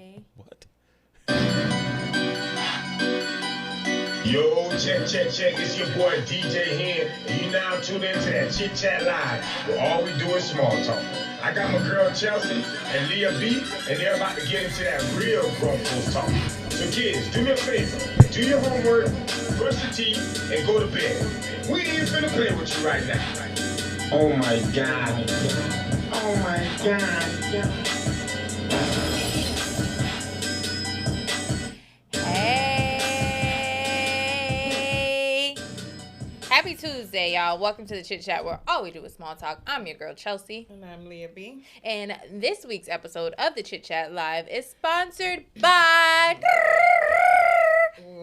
Hey. What? Yo, check. It's your boy DJ here, and you now tuned into that Chit Chat Live, where all we do is small talk. I got my girl Chelse and Leah B, and they're about to get into that real grown folks talk. So kids, do me a favor, do your homework, brush your teeth, and go to bed. We ain't finna play with you right now. Oh my God. Oh my God. Happy Tuesday, y'all. Welcome to the Chit Chat, where all we do is small talk. I'm your girl, Chelsea. And I'm Leah B. And this week's episode of the Chit Chat Live is sponsored by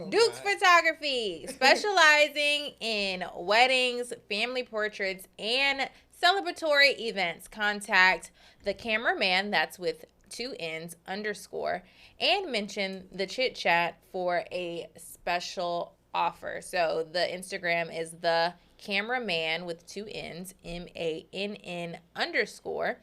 Duke's Photography, specializing in weddings, family portraits, and celebratory events. Contact the cameraman, that's with 2 N's, _ and mention the Chit Chat for a special offer. So the Instagram is the cameraman with 2 N's, MANN _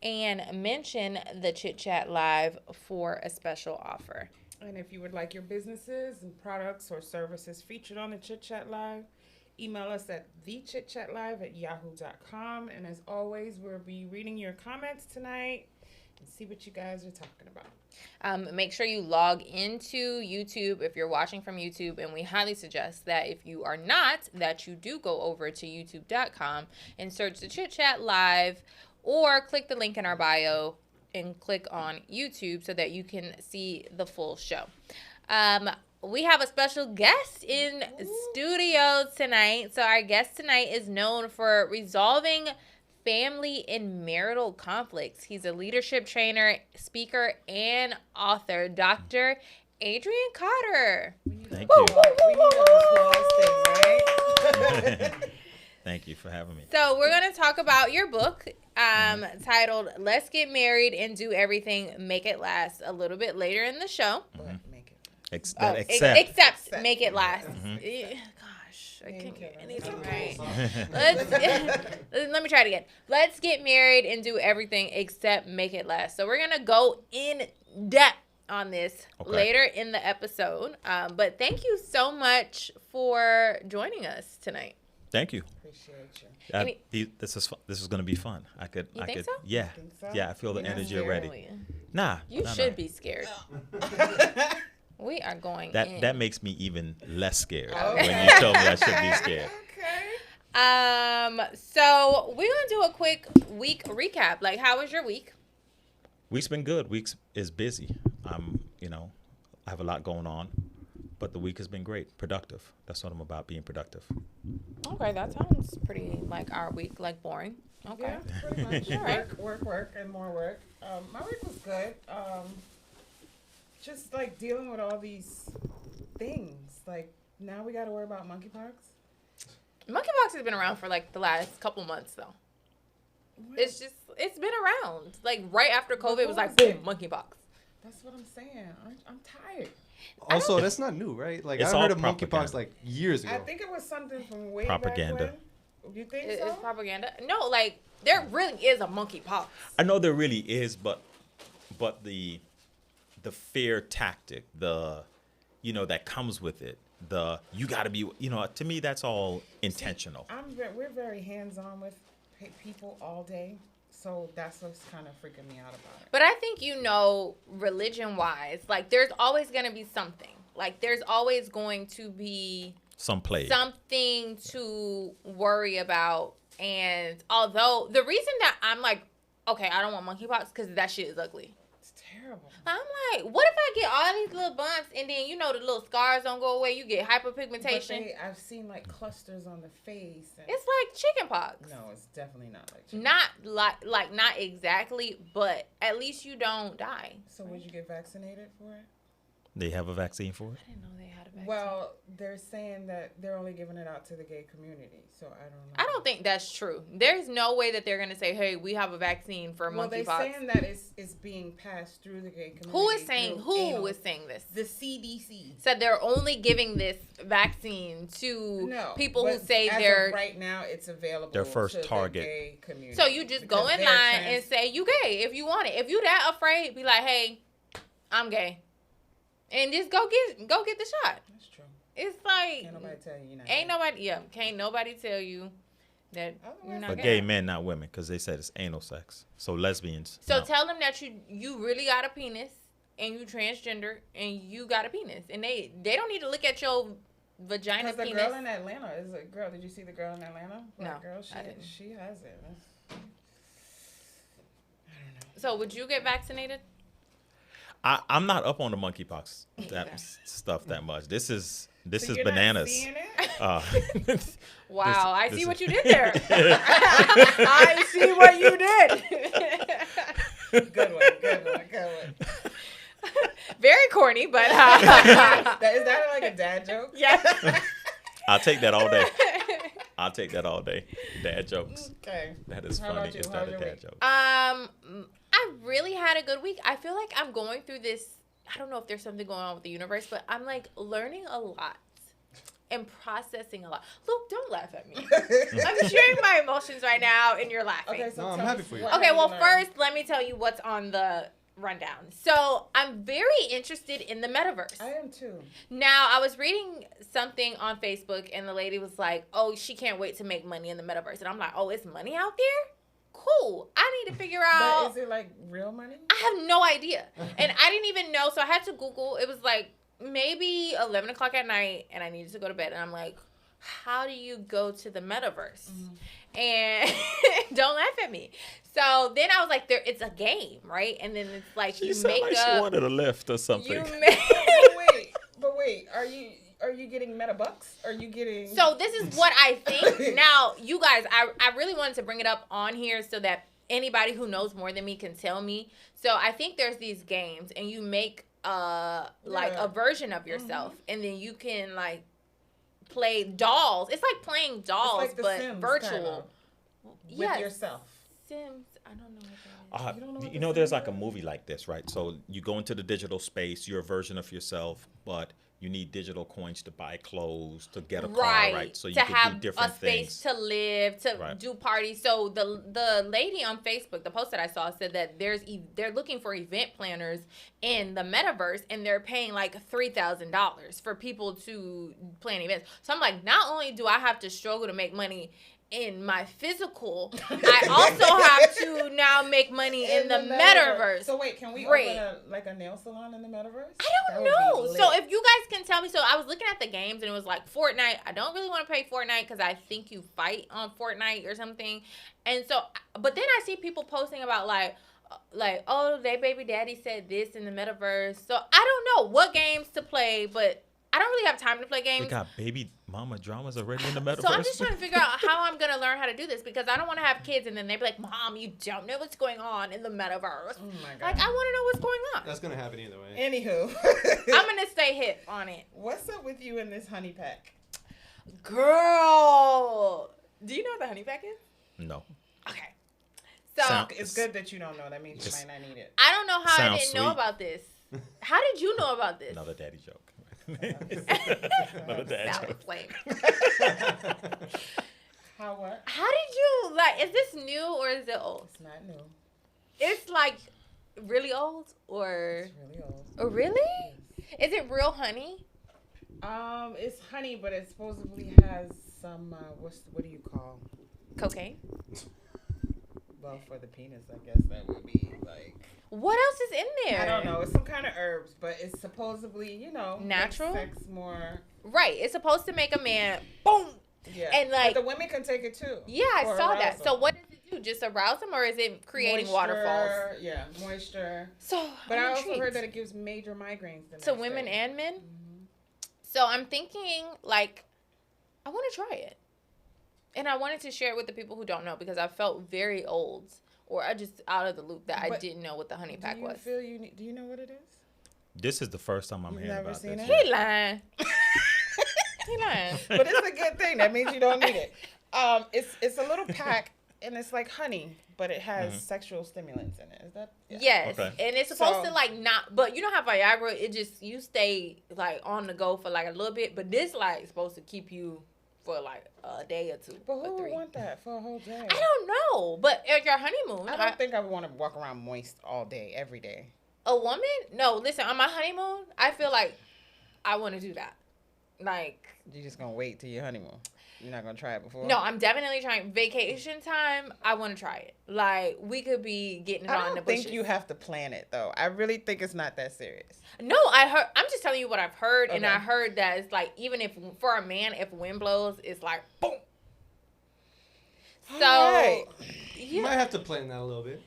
and mention the Chit Chat Live for a special offer. And if you would like your businesses and products or services featured on the Chit Chat Live, email us at thechitchatlive@yahoo.com. And as always, we'll be reading your comments tonight and see what you guys are talking about. Make sure you log into YouTube if you're watching from YouTube, and we highly suggest that if you are not, that you do go over to youtube.com and search the Chit Chat Live, or click the link in our bio and click on YouTube so that you can see the full show. We have a special guest in studio tonight. So our guest tonight is known for resolving family and marital conflicts. He's a leadership trainer, speaker, and author, Dr. Adrian Cotter. Thank you. We need an applause thing, right? Thank you for having me. So we're going to talk about your book titled Let's Get Married and Do Everything, Make It Last, a little bit later in the show. Make it. Except Make It Last. Mm-hmm. Gosh, I can't get anything right. Let me try it again. Let's get married and do everything except make it last. So we're going to go in depth on this later in the episode. But thank you so much for joining us tonight. Thank you. Appreciate you. This is going to be fun. I could. So? Yeah. Think so? Yeah. I feel the energy already. You should be scared. We are going in. That makes me even less scared when you told me I should be scared. Okay. So we're gonna do a quick week recap. Like, how was your week? Week's been good. Week is busy. I have a lot going on, but the week has been great. Productive. That's what I'm about, being productive. Okay, that sounds pretty like our week, like boring. Okay. Yeah, pretty much. All right. Work, and more work. My week was good. Just like dealing with all these things. Like now we got to worry about monkeypox. Monkeypox has been around for like the last couple months though. What? It's been around. Like right after COVID, it was like Before boom, monkeypox. That's what I'm saying. I'm tired. Also, that's not new, right? Like It's I heard all of propaganda. monkeypox like years ago. I think it was something from way Propaganda. back when. You think It's so? propaganda. No, like there really is a monkeypox. I know there really is, but the fear tactic, that comes with it, you got to be, to me that's all intentional. We're very hands-on with people all day, so that's what's kind of freaking me out about it. But I think religion-wise, like there's always going to be something. Like there's always going to be Something to worry about. And although the reason that I'm like, okay, I don't want monkeypox because that shit is ugly. It's terrible. I'm like, what if I get all these little bumps and then the little scars don't go away? You get hyperpigmentation. But I've seen like clusters on the face. And It's like chickenpox. no, it's definitely not like chicken. Not exactly, but at least you don't die. So would you get vaccinated for it? They have a vaccine for it? I didn't know they had a vaccine. Well, they're saying that they're only giving it out to the gay community, so I don't know. I don't think that's true. There's no way that they're going to say, hey, we have a vaccine for Well, they're monkeypox. saying that it's being passed through the gay community. Who is saying this? The CDC. Said they're only giving this vaccine to people who but say as they're of right now it's available Their first to target. the gay community. So you just go in line and say you gay if you want it. If you that afraid, be like, hey, I'm gay. And just go get the shot. That's true. It's like Can't nobody tell you. Can't nobody tell you that you're not But gay. gay men, not women, because they said it's anal sex. So lesbians. So no. tell them that you really got a penis and you transgender and you got a penis, and they don't need to look at your vagina Because the penis. girl in Atlanta is a girl. Did you see the girl in Atlanta? No, Girl, I didn't. she has it. So would you get vaccinated? I'm not up on the monkeypox stuff that much. This is You're bananas. Not seeing it? Wow, I see this what you did there. I see what you did. Good one. Very corny, but Is that like a dad joke? yes. I'll take that all day. Dad jokes. Okay. That is How funny. about you? Is How's that a your dad week? joke? I really had a good week. I feel like I'm going through this. I don't know if there's something going on with the universe, but I'm like learning a lot and processing a lot. Luke, don't laugh at me. I'm sharing my emotions right now, and you're laughing. Okay, so No, I'm tell happy us for you. what Okay, have well, learned? first, let me tell you what's on the rundown. So, I'm very interested in the metaverse. I am too. Now, I was reading something on Facebook, and the lady was like, oh, she can't wait to make money in the metaverse. And I'm like, oh, it's money out there? Cool. I need to figure out. But is it like real money? I have no idea. And I didn't even know. So, I had to Google. It was like maybe 11 o'clock at night, and I needed to go to bed. And I'm like, how do you go to the metaverse? And don't laugh at me. So then I was like, it's a game, right? And then it's like She you sounded make like she up. wanted a lift or something. You make. But wait, are you getting meta bucks? Are you getting? So this is what I think. Now, you guys, I really wanted to bring it up on here so that anybody who knows more than me can tell me. So I think there's these games, and you make like a version of yourself, and then you can like play dolls. It's like playing dolls, like The but Sims, virtual. kinda, with Yes. yourself. Sims. I don't know what that is. You don't know what You this know, there's is? like a movie like this, right? So you go into the digital space, you're a version of yourself, but you need digital coins to buy clothes, to get a car, right? So you to can have do different a space things. to live, to Right. do parties. So the lady on Facebook, the post that I saw said that they're looking for event planners in the metaverse, and they're paying like $3,000 for people to plan events. So I'm like, not only do I have to struggle to make money in my physical, I also have to now make money in the metaverse. So wait, can we Great. open a nail salon in the metaverse? I That don't would know. be So lit. if you guys can tell me, so I was looking at the games and it was like Fortnite. I don't really want to play Fortnite because I think you fight on Fortnite or something. And so, but then I see people posting about like, oh, their baby daddy said this in the metaverse. So I don't know what games to play, but I don't really have time to play They games. got baby mama dramas already in the metaverse. So I'm just trying to figure out how I'm going to learn how to do this, because I don't want to have kids and then they be like, Mom, you don't know what's going on in the metaverse. Oh my God. Like, I want to know what's going on. That's gonna happen either way. Anywho, I'm going to stay hip on it. what's up with you in this honey pack? Girl, do you know what the honey pack is? No. Okay. So, Sound- It's good that you don't know. That means you might not need it. I don't know how I Sounds didn't know sweet. about this. How did you know about this? Another daddy joke. Another dad Sour joke. flame. How what? How did you, like, is this new or is it old? It's not new. It's like really old or It's really old. oh, really? Is it real honey? It's honey, but it supposedly has some what do you call? Cocaine? Well, for the penis, I guess that would be like. What else is in there? I don't know. It's some kind of herbs, but it's supposedly, makes Natural? sex more. Right. It's supposed to make a man boom. Yeah. And, like- but the women can take it too. Yeah, I for saw that. arousal. So what does it do? Just arouse them, or is it creating waterfalls? Moisture, yeah, moisture. So, But I'm I also intrigued. heard that it gives major migraines. The To next women day. and men. Mhm. So I'm thinking, like, I want to try it, and I wanted to share it with the people who don't know, because I felt very old, or I just out of the loop that I But didn't know what the honey Do pack you was. feel you? Do you know what it is? This is the first time I'm You've hearing never about seen this. it? He lying. He lying. But it's a good thing. That means you don't need it. It's a little pack, and it's like honey, but it has sexual stimulants in it. Is that? Yeah. Yes, Okay. and it's supposed So- to like not, but you know how Viagra, it just, you stay like on the go for like a little bit, but this like supposed to keep you for like a day or two But or who would three. want that for a whole day? I don't know, but at your honeymoon, I don't think I would want to walk around moist all day, every day. A woman? No, listen, on my honeymoon, I feel like I want to do that. Like, You just gonna wait till your honeymoon. You're not gonna try it before. no, I'm definitely trying. Vacation time, I want to try it. Like, we could be getting it I on the don't bushes. think you have to plan it though. I really think it's not that serious. No, I'm just telling you what I've heard, and Okay. I heard that it's like, even if, for a man, if wind blows, it's like, boom. So, Alright. You yeah. might have to plan that a little bit.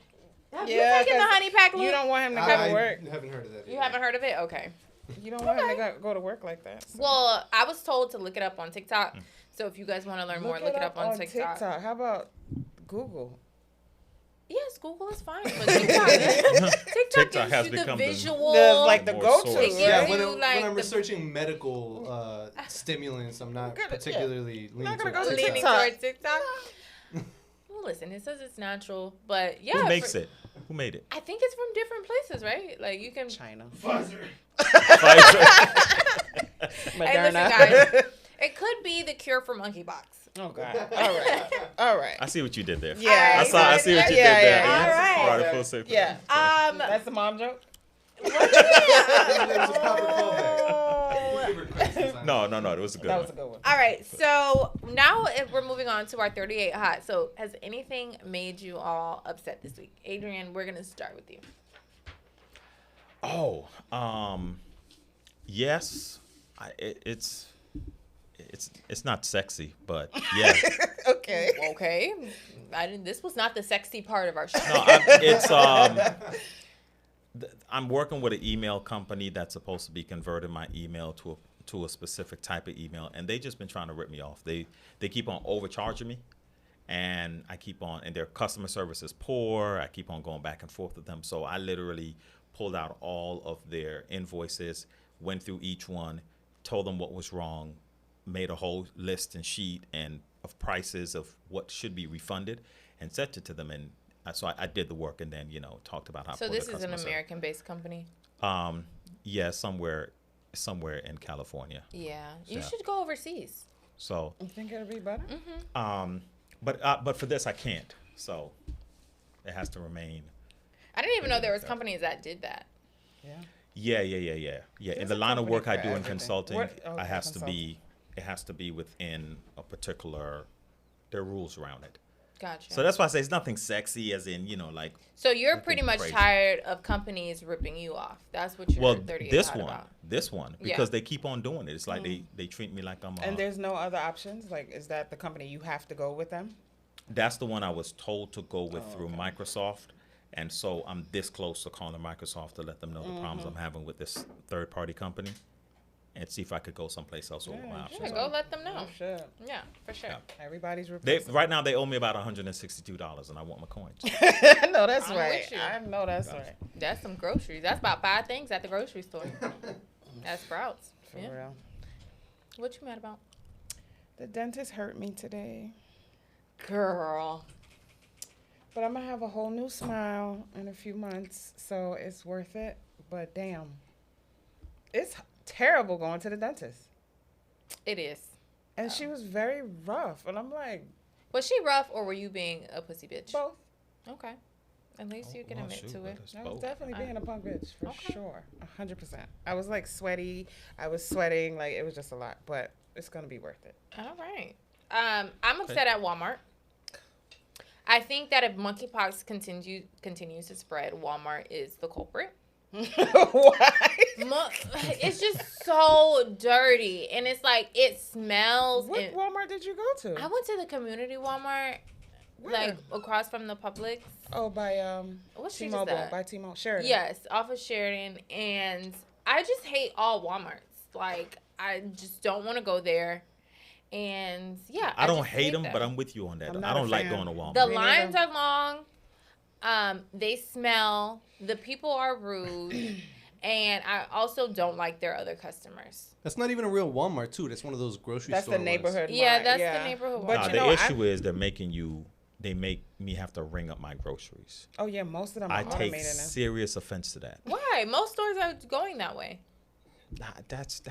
Have you taken the 'cause honey pack, Luke? You don't want him to go I to work. haven't heard of that. You yet. haven't heard of it? Okay. You don't want him to go to work like that. So. Well, I was told to look it up on TikTok. So if you guys want to learn more, look it up on TikTok. How about Google? Yes, Google is fine. But TikTok TikTok gives has you the become the- visual. The More go-to, source. right? Yeah, gives when, you, when like, I'm the- researching medical stimulants, I'm not Good, yeah. particularly leaning Not gonna towards go to TikTok. leaning TikTok. towards TikTok. Well, listen, it says it's natural, but yeah. Who makes it? Who made it? I think it's from different places, right? Like you can. China. Hey, listen, guys. It could be the cure for monkeypox. Oh God. All right. All right. I see what you did there. Yeah. I see what you Yeah, did there. yeah, yeah. All right, Yeah. full circle. Yeah. Um. That's a mom joke. It was a proper callback. Give her credit sometimes. No, it was a good That one. was a good one. All right, so now if we're moving on to our 38 hot. So has anything made you all upset this week? Adrian, we're gonna start with you. Oh, yes. It's not sexy, but yeah. Okay. Okay, this was not the sexy part of our show. No, I'm working with an email company that's supposed to be converting my email to a specific type of email, and they just been trying to rip me off. They keep on overcharging me, and and their customer service is poor. I keep on going back and forth with them, so I literally pulled out all of their invoices, went through each one, told them what was wrong, made a whole list and sheet of prices of what should be refunded, and sent it to them. And so I did the work, and then talked about how. So poor this the is an customer service. American-based company. Yeah, somewhere in California. Yeah, you Yeah. should go overseas. So, You think it'll be better? but for this I can't. So, it has to remain. I didn't even know there was companies that did that. Yeah. In There's the a line of company work I for do in everything. consulting, What- okay, it has to be within a particular. There are rules around it. Gotcha. So that's why I say it's nothing sexy, as in like. So you're nothing pretty much crazy. tired of companies ripping you off. That's what you're Well, 38 this hot one, about. because they keep on doing it. It's like they treat me like I'm. And there's no other options. Like, is that the company you have to go with them? That's the one I was told to go with through Microsoft. And so I'm this close to calling Microsoft to let them know the problems I'm having with this third-party company and see if I could go someplace else with my Yeah, options. go let them know. Oh, shit. Yeah, for sure. Yeah. Everybody's They, replacing. right now, they owe me about $162, and I want my coins. I know that's I'm right. with you. I know that's right. That's some groceries. That's about 5 things at the grocery store. That's Sprouts. For Yeah. real. What you mad about? The dentist hurt me today. Girl. But I'm going to have a whole new smile in a few months, so it's worth it. But damn, it's terrible going to the dentist. It is. And she was very rough. And I'm like, Was she rough or were you being a pussy bitch? both. Okay. At least you can Well, admit shoot, to let it. us I was both. definitely being a punk bitch, for Okay. sure. 100%. I was like sweaty. I was sweating. Like, it was just a lot. But it's going to be worth it. All right. I'm upset at Walmart. I think that if monkeypox continues to spread, Walmart is the culprit. Why? It's just so dirty, and it's like it smells. What and Walmart did you go to? I went to the community Walmart, Where? like across from the Publix. Oh, by What street is T-Mobile. that? By T-Mobile. Sheridan. Yes, off of Sheridan, and I just hate all Walmarts. Like I just don't want to go there, and yeah, I don't just hate them, that. but I'm with you on that. I'm I not don't a like fan. going to Walmart. The Me lines neither. are long. They smell. The people are rude. And I also don't like their other customers. That's not even a real Walmart, too. That's one of those grocery That's store the ones. neighborhood. Yeah, Mart, that's the neighborhood But Nah, Walmart. you know, the issue is they make me have to ring up my groceries. Oh yeah, most of them are I take automated now. serious offense to that. Why? Most stores are going that way. Nah, that's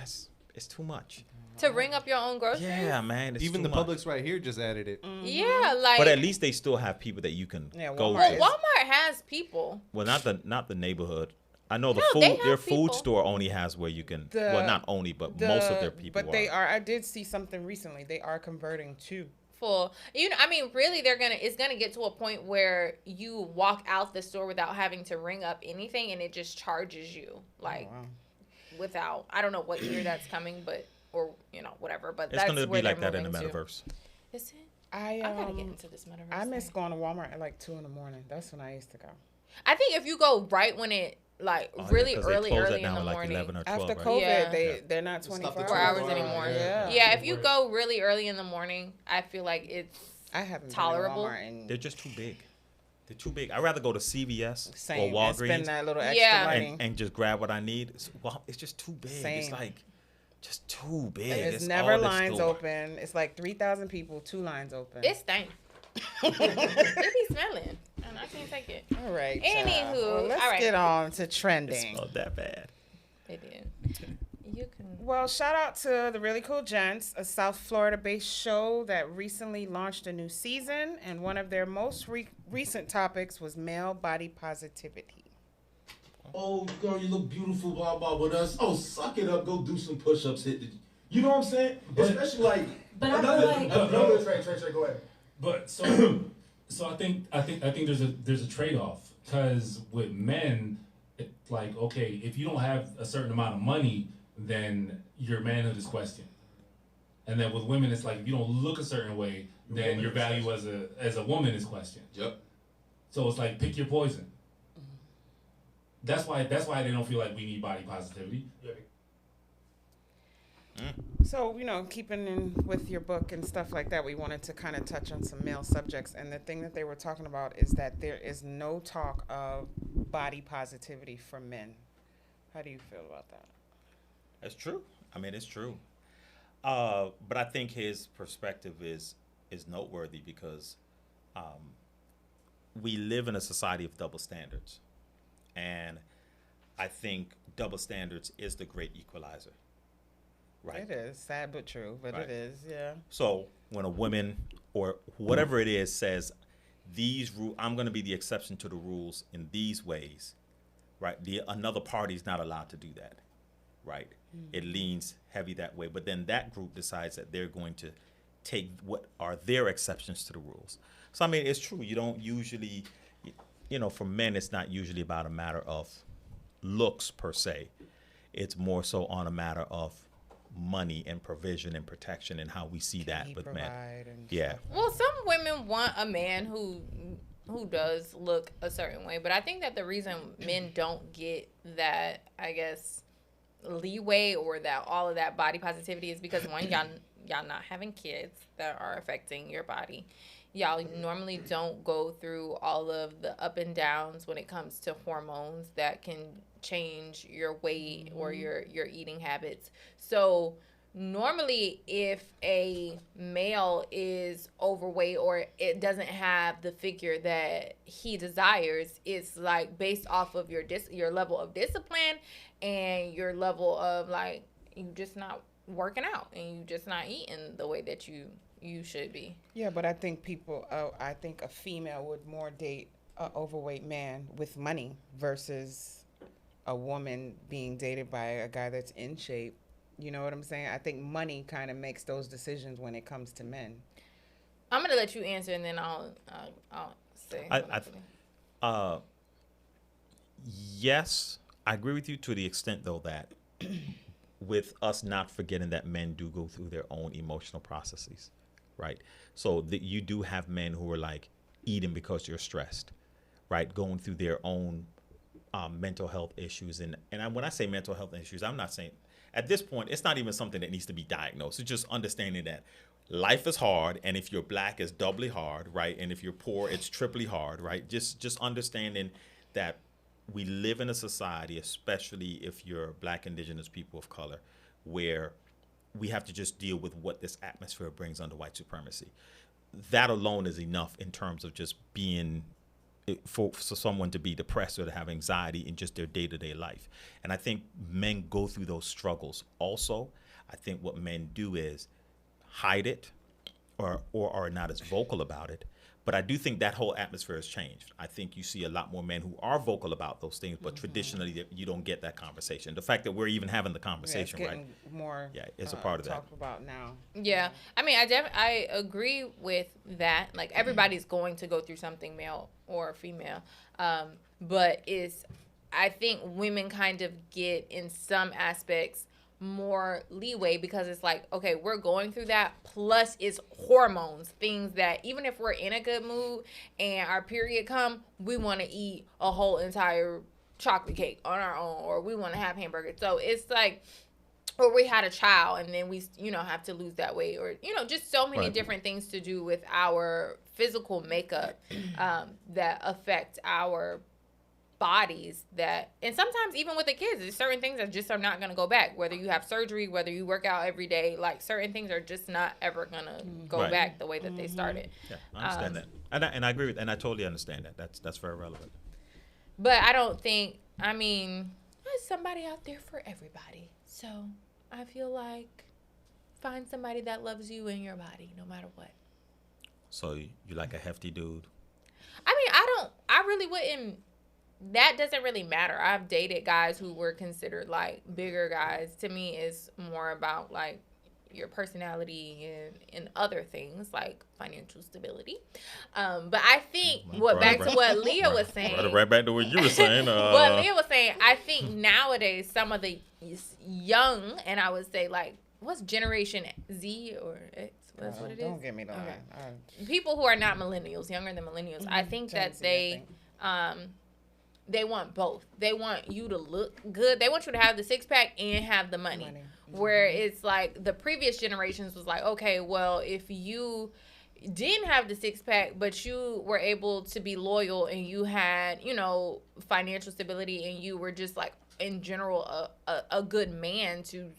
it's too much. To ring up your own groceries? Yeah, man. It's Even too the much. Publix right here just added it. Yeah, like. But at least they still have people that you can Yeah, go Walmart to. Well, Walmart has people. Well, not the neighborhood I know the No, they food. Their have people. food store only has where you can. well, not only, but most of their people. But they are. I did see something recently. They are converting too. Full. I mean, really, it's gonna get to a point where you walk out the store without having to ring up anything, and it just charges you like without. I don't know what year that's coming, but or whatever. But it's that's going to where be like they're that in the moving to. metaverse. Is it? I gotta get into this metaverse. I miss thing. going to Walmart at like 2 in the morning. That's when I used to go. I think if you go right when it really early in the like morning. 11 or 12, After right? COVID, Yeah. they're not Stop 24 the 4 hours 24 anymore. hours. Yeah, if you go really early in the morning, I feel like it's I haven't tolerable. been to Walmart in They're just too big. They're too big. I'd rather go to CVS same or and spend Walgreens that little extra Yeah. money. and just grab what I need. It's just too big. It's Same. like just too big. There's It's never all this lines store. open. It's like 3,000 people, 2 lines open. it stank. It be smelling, and I can't take it. All right. Anywho, well, let's all right. get on to It trending. smelled that bad. It did. You can. Well, shout out to the Really Cool Gents, a South Florida-based show that recently launched a new season, and one of their most recent topics was male body positivity. Oh, girl, you look beautiful, blah, blah, with us. Oh, suck it up. Go do some push-ups. You know what I'm saying? But- Especially like... But I feel like- Another Trey, go ahead. But so I think there's a trade-off, because with men, like, okay, if you don't have a certain amount of money, then your manhood is questioned. And then with women, it's like if you don't look a certain way, then your value as a woman is questioned. Yep. So it's like pick your poison. That's why they don't feel like we need body positivity. So, keeping in with your book and stuff like that, we wanted to kind of touch on some male subjects. And the thing that they were talking about is that there is no talk of body positivity for men. How do you feel about that? That's true. I mean, it's true. But I think his perspective is noteworthy because we live in a society of double standards. And I think double standards is the great equalizer. Right. It is sad but true, but Right. it is, yeah. So when a woman or whatever it is says, I'm going to be the exception to the rules in these ways, right? Another party is not allowed to do that, right? It leans heavy that way. But then that group decides that they're going to take what are their exceptions to the rules. So, I mean, it's true. You don't usually, for men, it's not usually about a matter of looks per se. It's more so on a matter of money and provision and protection and how we see that He with men. provide and Yeah. stuff. Well, some women want a man who does look a certain way, but I think that the reason men don't get that, I guess, leeway or that all of that body positivity is because one, y'all not having kids that are affecting your body. Y'all normally don't go through all of the up and downs when it comes to hormones that can change your weight or your eating habits. So normally if a male is overweight or it doesn't have the figure that he desires, it's like based off of your level of discipline and your level of like you just not working out and you just not eating the way that you should be. Yeah, but I think I think a female would more date an overweight man with money versus a woman being dated by a guy that's in shape. You know what I'm saying? I think money kind of makes those decisions when it comes to men. I'm gonna let you answer and then I'll say. Yes, I agree with you to the extent though that with us not forgetting that men do go through their own emotional processes, right? So you do have men who are like eating because you're stressed, right? Going through their own mental health issues. And when I say mental health issues, I'm not saying at this point, it's not even something that needs to be diagnosed. It's just understanding that life is hard. And if you're black, it's doubly hard, right? And if you're poor, it's triply hard, right? Just understanding that we live in a society, especially if you're black, indigenous, people of color, where we have to just deal with what this atmosphere brings under white supremacy. That alone is enough in terms of just being for someone to be depressed or to have anxiety in just their day-to-day life. And I think men go through those struggles also. I think what men do is hide it or are not as vocal about it. But I do think that whole atmosphere has changed. I think you see a lot more men who are vocal about those things, but traditionally you don't get that conversation. The fact that we're even having the conversation, it's right? getting more. It's a part of that. Talked about now. Yeah, I mean, I agree with that. Like, everybody's going to go through something, male or female, but I think women kind of get in some aspects more leeway because it's like, okay, we're going through that, plus it's hormones, things that even if we're in a good mood and our period come, we want to eat a whole entire chocolate cake on our own, or we want to have hamburgers. So it's like, or we had a child and then we, have to lose that weight, or, just so many different things to do with our physical makeup that affect our bodies, and sometimes even with the kids, there's certain things that just are not going to go back, whether you have surgery, whether you work out every day, like certain things are just not ever going to go back the way that they started. Yeah, I understand that. And I agree with, and I totally understand that. That's very relevant. But I don't think, there's somebody out there for everybody. So I feel like find somebody that loves you and your body no matter what. So you like a hefty dude? I really wouldn't. That doesn't really matter. I've dated guys who were considered like bigger guys. To me, it's more about like your personality and other things like financial stability. But I think to what Leah was saying. Right back to what you were saying. What Leah was saying, I think nowadays some of the young, and I would say like, what's Generation Z or X? That's what it is. Don't get me to lie. People who are not millennials, younger than millennials, I think that they want both. They want you to look good. They want you to have the six-pack and have the money. Where it's like the previous generations was like, okay, well, if you didn't have the six-pack, but you were able to be loyal and you had, financial stability and you were just like, in general, a good man to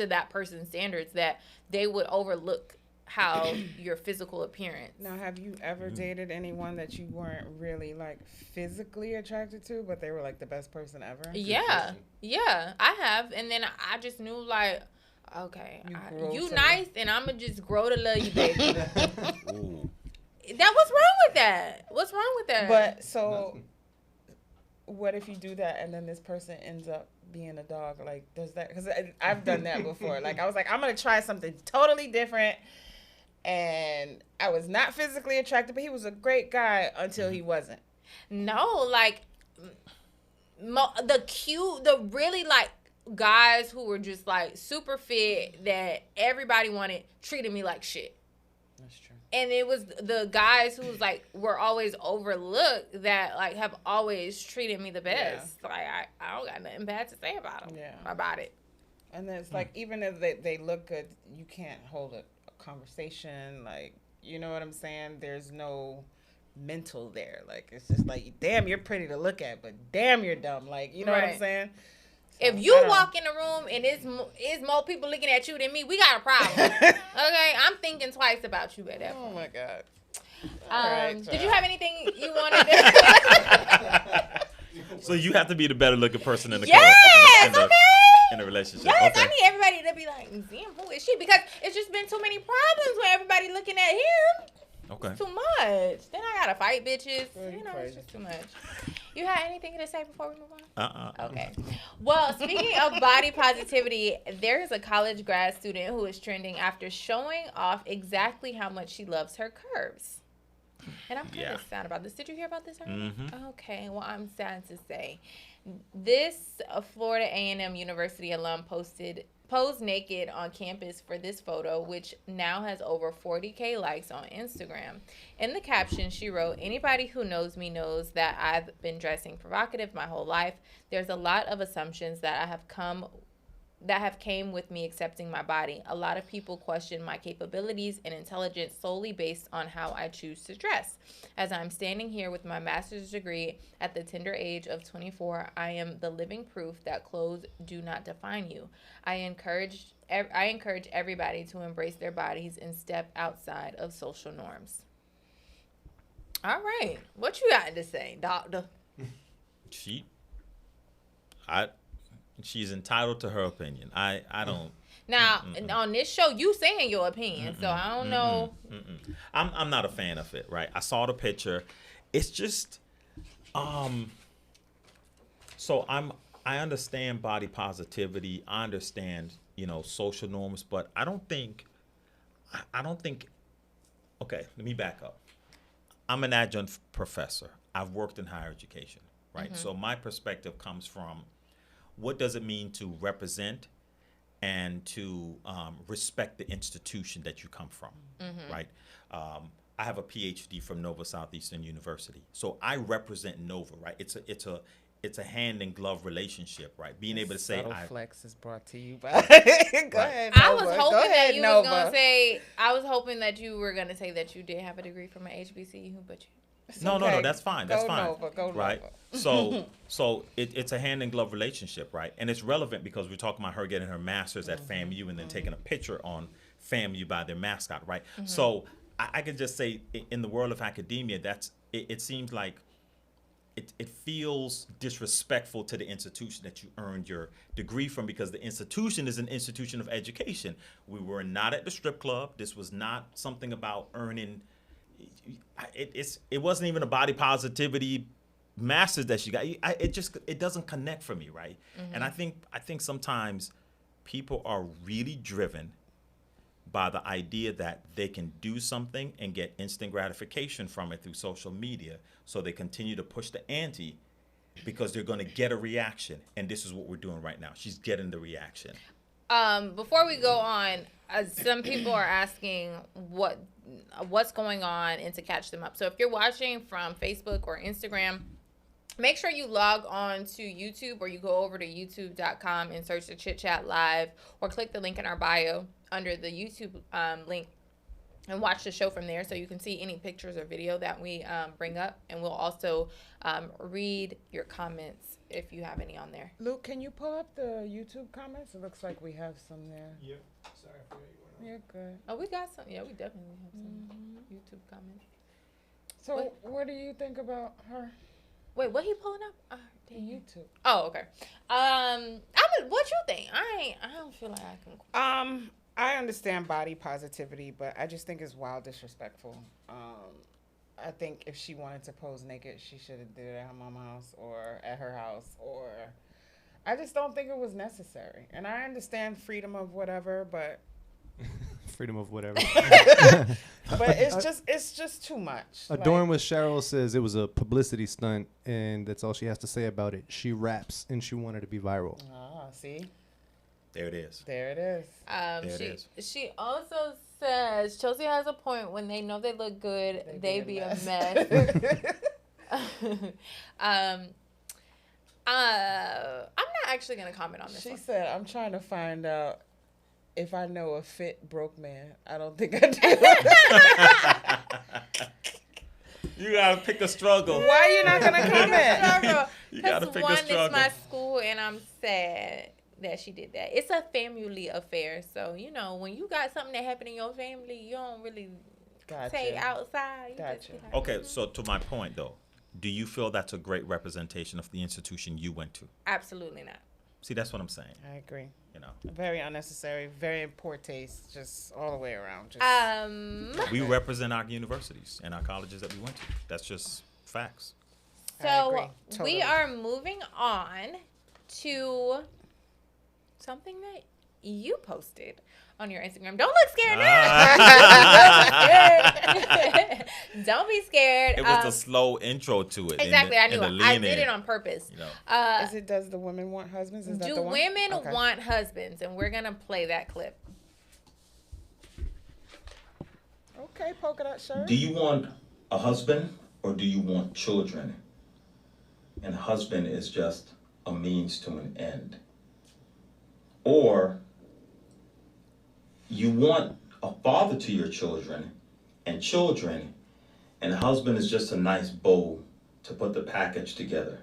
that person's standards, that they would overlook how your physical appearance. Now, have you ever dated anyone that you weren't really like physically attracted to, but they were like the best person ever? Yeah, I have. And then I just knew like, okay, you nice, and I'm gonna just grow to love you, baby. What's wrong with that? What's wrong with that? But so, what if you do that and then this person ends up being a dog? Like, does that? Because I've done that before. Like, I was like, I'm gonna try something totally different. And I was not physically attracted, but he was a great guy until he wasn't. No, like the really like guys who were just like super fit that everybody wanted treated me like shit. That's true. And it was the guys who was like were always overlooked that like have always treated me the best. Yeah. Like I don't got nothing bad to say about them. Yeah. About it. And then it's like even if they look good, you can't hold a conversation, like, you know what I'm saying? There's no mental there. Like, it's just like, damn, you're pretty to look at, but damn, you're dumb. Like, you know what I'm saying? So, if you walk in the room and it's more people looking at you than me, we got a problem. Okay, I'm thinking twice about you at that point. Oh my God. Did you have anything you wanted to? So you have to be the better looking person in the in a relationship. Yes, okay. I need everybody to be like, damn, who is she? Because it's just been too many problems where everybody looking at him. Okay. It's too much. Then I gotta fight bitches. It's just too much. You had anything to say before we move on? Okay. Well, speaking of body positivity, there is a college grad student who is trending after showing off exactly how much she loves her curves. And I'm kind of sad about this. Did you hear about this already? Mm-hmm. Okay. Well, I'm sad to say. This Florida A&M University alum posed naked on campus for this photo, which now has over 40,000 likes on Instagram. In the caption, she wrote, "Anybody who knows me knows that I've been dressing provocative my whole life. There's a lot of assumptions that have came with me accepting my body. A lot of people question my capabilities and intelligence solely based on how I choose to dress. As I'm standing here with my master's degree at the tender age of 24, I am the living proof that clothes do not define you. I encourage everybody to embrace their bodies and step outside of social norms." All right. What you got to say, doctor? She's entitled to her opinion. I don't. Now, on this show, you saying your opinion, so I don't know. I'm not a fan of it, right? I saw the picture. It's just, so I understand body positivity. I understand, social norms, but I don't think. Okay, let me back up. I'm an adjunct professor. I've worked in higher education, right? So my perspective comes from what does it mean to represent and to respect the institution that you come from, right? I have a PhD from Nova Southeastern University, so I represent Nova, right? It's a hand in glove relationship, right? Being able to say, Flex is brought to you by. Go ahead. I was Nova. hoping Go ahead, that you Nova. was gonna say. I was hoping that you were gonna say that you did have a degree from an HBCU, but you. No, Okay. that's fine. Go Nova. Go right? Nova. So it's a hand in glove relationship, right? And it's relevant because we're talking about her getting her master's at FAMU and then taking a picture on FAMU by their mascot, right? So I could just say in the world of academia, it seems like it feels disrespectful to the institution that you earned your degree from, because the institution is an institution of education. We were not at the strip club. This was not something about earning. It wasn't even a body positivity master's that she got. It doesn't connect for me, right? And I think sometimes people are really driven by the idea that they can do something and get instant gratification from it through social media. So they continue to push the ante because they're going to get a reaction. And this is what we're doing right now. She's getting the reaction. Before we go on, some people are asking what's going on and to catch them up. So if you're watching from Facebook or Instagram, make sure you log on to YouTube, or you go over to youtube.com and search the Chit Chat Live, or click the link in our bio under the YouTube link and watch the show from there, so you can see any pictures or video that we bring up. And we'll also read your comments if you have any on there. Luke, can you pull up the YouTube comments? It looks like we have some there. Yep. Sorry, I forgot you went You're good. Oh, we got some. Yeah, we definitely have some YouTube comments. So, what do you think about her? Wait, what he pulling up? YouTube. Oh, okay. What you think? I don't feel like I can. I understand body positivity, but I just think it's wild disrespectful. I think if she wanted to pose naked, she should have did it at her mom's house or at her house, or I just don't think it was necessary. And I understand freedom of whatever, but freedom of whatever. but it's just too much. Adorn what Cheryl says, it was a publicity stunt, and that's all she has to say about it. She raps, and she wanted to be viral. See? There it is. There it is. She also says Chelsea has a point. When they know they look good, they be a mess. I'm not actually gonna comment on this. She one. said, "I'm trying to find out if I know a fit broke man. I don't think I do." You gotta pick a struggle. Why are you not gonna comment? You gotta pick a struggle. It's my school, and I'm sad that she did that. It's a family affair, so when you got something that happened in your family, you don't really say outside. Okay, so to my point though, do you feel that's a great representation of the institution you went to? Absolutely not. See, that's what I'm saying. I agree. Very unnecessary, very poor taste, just all the way around. We represent our universities and our colleges that we went to. That's just facts. So we are moving on to something that you posted on your Instagram. Don't look scared now. Don't be scared. It was a slow intro to it. Exactly, I knew it. I did it on purpose. Does the women want husbands? Is that do the one? women want husbands? And we're gonna play that clip. Okay, polka dot shirt. Do you want a husband or do you want children? And husband is just a means to an end. Or you want a father to your children, and a husband is just a nice bow to put the package together.